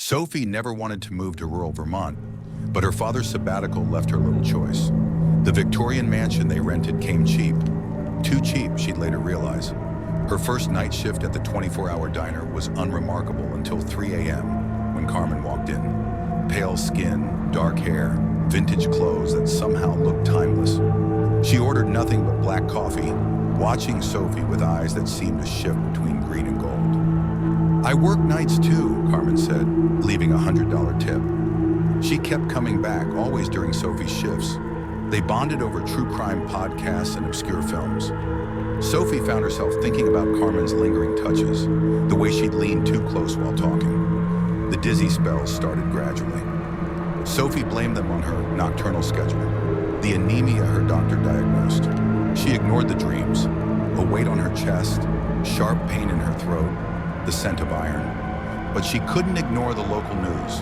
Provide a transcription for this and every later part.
Sophie never wanted to move to rural Vermont, but her father's sabbatical left her little choice. The Victorian mansion they rented came cheap. Too cheap, she'd later realize. Her first night shift at the 24-hour diner was unremarkable until 3 a.m. when Carmen walked in. Pale skin, dark hair, vintage clothes that somehow looked timeless. She ordered nothing but black coffee, watching Sophie with eyes that seemed to shift between green and gold. "I work nights too," Carmen said, leaving a $100 tip. She kept coming back, always during Sophie's shifts. They bonded over true crime podcasts and obscure films. Sophie found herself thinking about Carmen's lingering touches, the way she'd leaned too close while talking. The dizzy spells started gradually. Sophie blamed them on her nocturnal schedule, the anemia her doctor diagnosed. She ignored the dreams, a weight on her chest, sharp pain in her throat, the scent of iron. But she couldn't ignore the local news.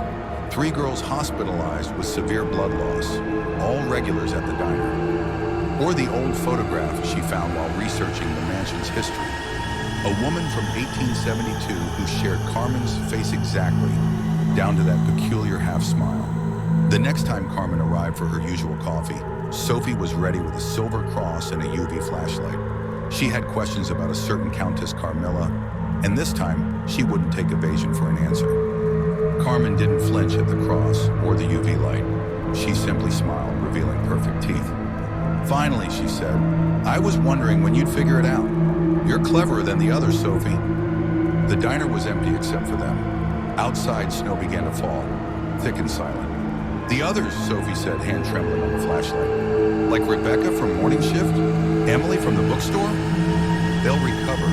3 girls hospitalized with severe blood loss, all regulars at the diner. Or the old photograph she found while researching the mansion's history. A woman from 1872 who shared Carmen's face exactly, down to that peculiar half-smile. The next time Carmen arrived for her usual coffee, Sophie was ready with a silver cross and a UV flashlight. She had questions about a certain Countess Carmilla, and this time, she wouldn't take evasion for an answer. Carmen didn't flinch at the cross or the UV light. She simply smiled, revealing perfect teeth. "Finally," she said, "I was wondering when you'd figure it out. You're cleverer than the others, Sophie." The diner was empty except for them. Outside, snow began to fall, thick and silent. "The others," Sophie said, hand trembling on the flashlight. "Like Rebecca from morning shift? Emily from the bookstore? They'll recover.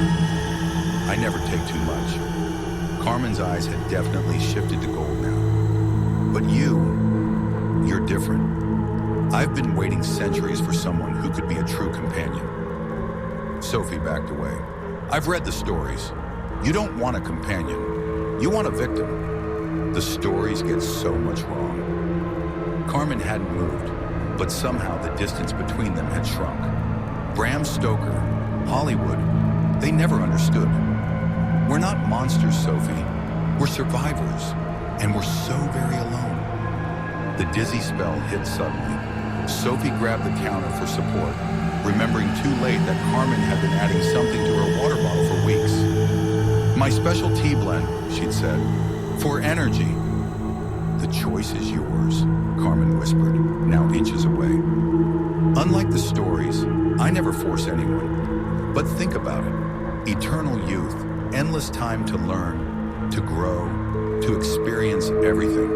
I never take too much." Carmen's eyes had definitely shifted to gold now. "But you're different. I've been waiting centuries for someone who could be a true companion." Sophie backed away. "I've read the stories. You don't want a companion. You want a victim. The stories get so much wrong." Carmen hadn't moved, but somehow the distance between them had shrunk. Bram Stoker, Hollywood, they never understood. "We're not monsters, Sophie. We're survivors, and we're so very alone." The dizzy spell hit suddenly. Sophie grabbed the counter for support, remembering too late that Carmen had been adding something to her water bottle for weeks. "My special tea blend," she'd said, "for energy." "The choice is yours," Carmen whispered, now inches away. "Unlike the stories, I never force anyone. But think about it. Eternal youth, endless time to learn, to grow, to experience everything.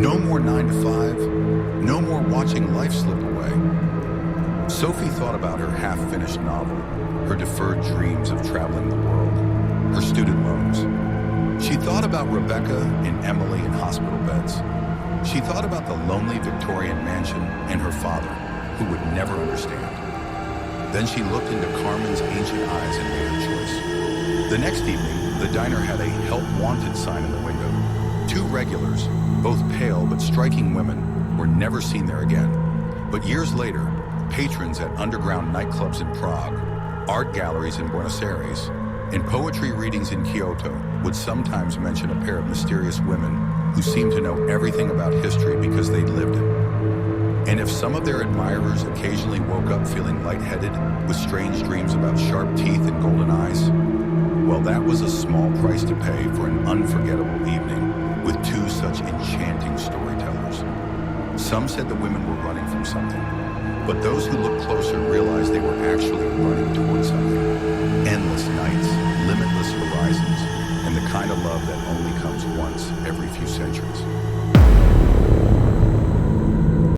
No more 9 to 5, no more watching life slip away." Sophie thought about her half-finished novel, her deferred dreams of traveling the world, her student loans. She thought about Rebecca and Emily in hospital beds. She thought about the lonely Victorian mansion and her father, who would never understand. Then she looked into Carmen's ancient eyes and made her choice. The next evening, the diner had a "Help Wanted" sign in the window. 2 regulars, both pale but striking women, were never seen there again. But years later, patrons at underground nightclubs in Prague, art galleries in Buenos Aires, and poetry readings in Kyoto would sometimes mention a pair of mysterious women who seemed to know everything about history because they'd lived it. And if some of their admirers occasionally woke up feeling lightheaded with strange dreams about sharp teeth and golden eyes, well, that was a small price to pay for an unforgettable evening with 2 such enchanting storytellers. Some said the women were running from something, but those who looked closer realized they were actually running towards something. Endless nights, limitless horizons, and the kind of love that only comes once every few centuries.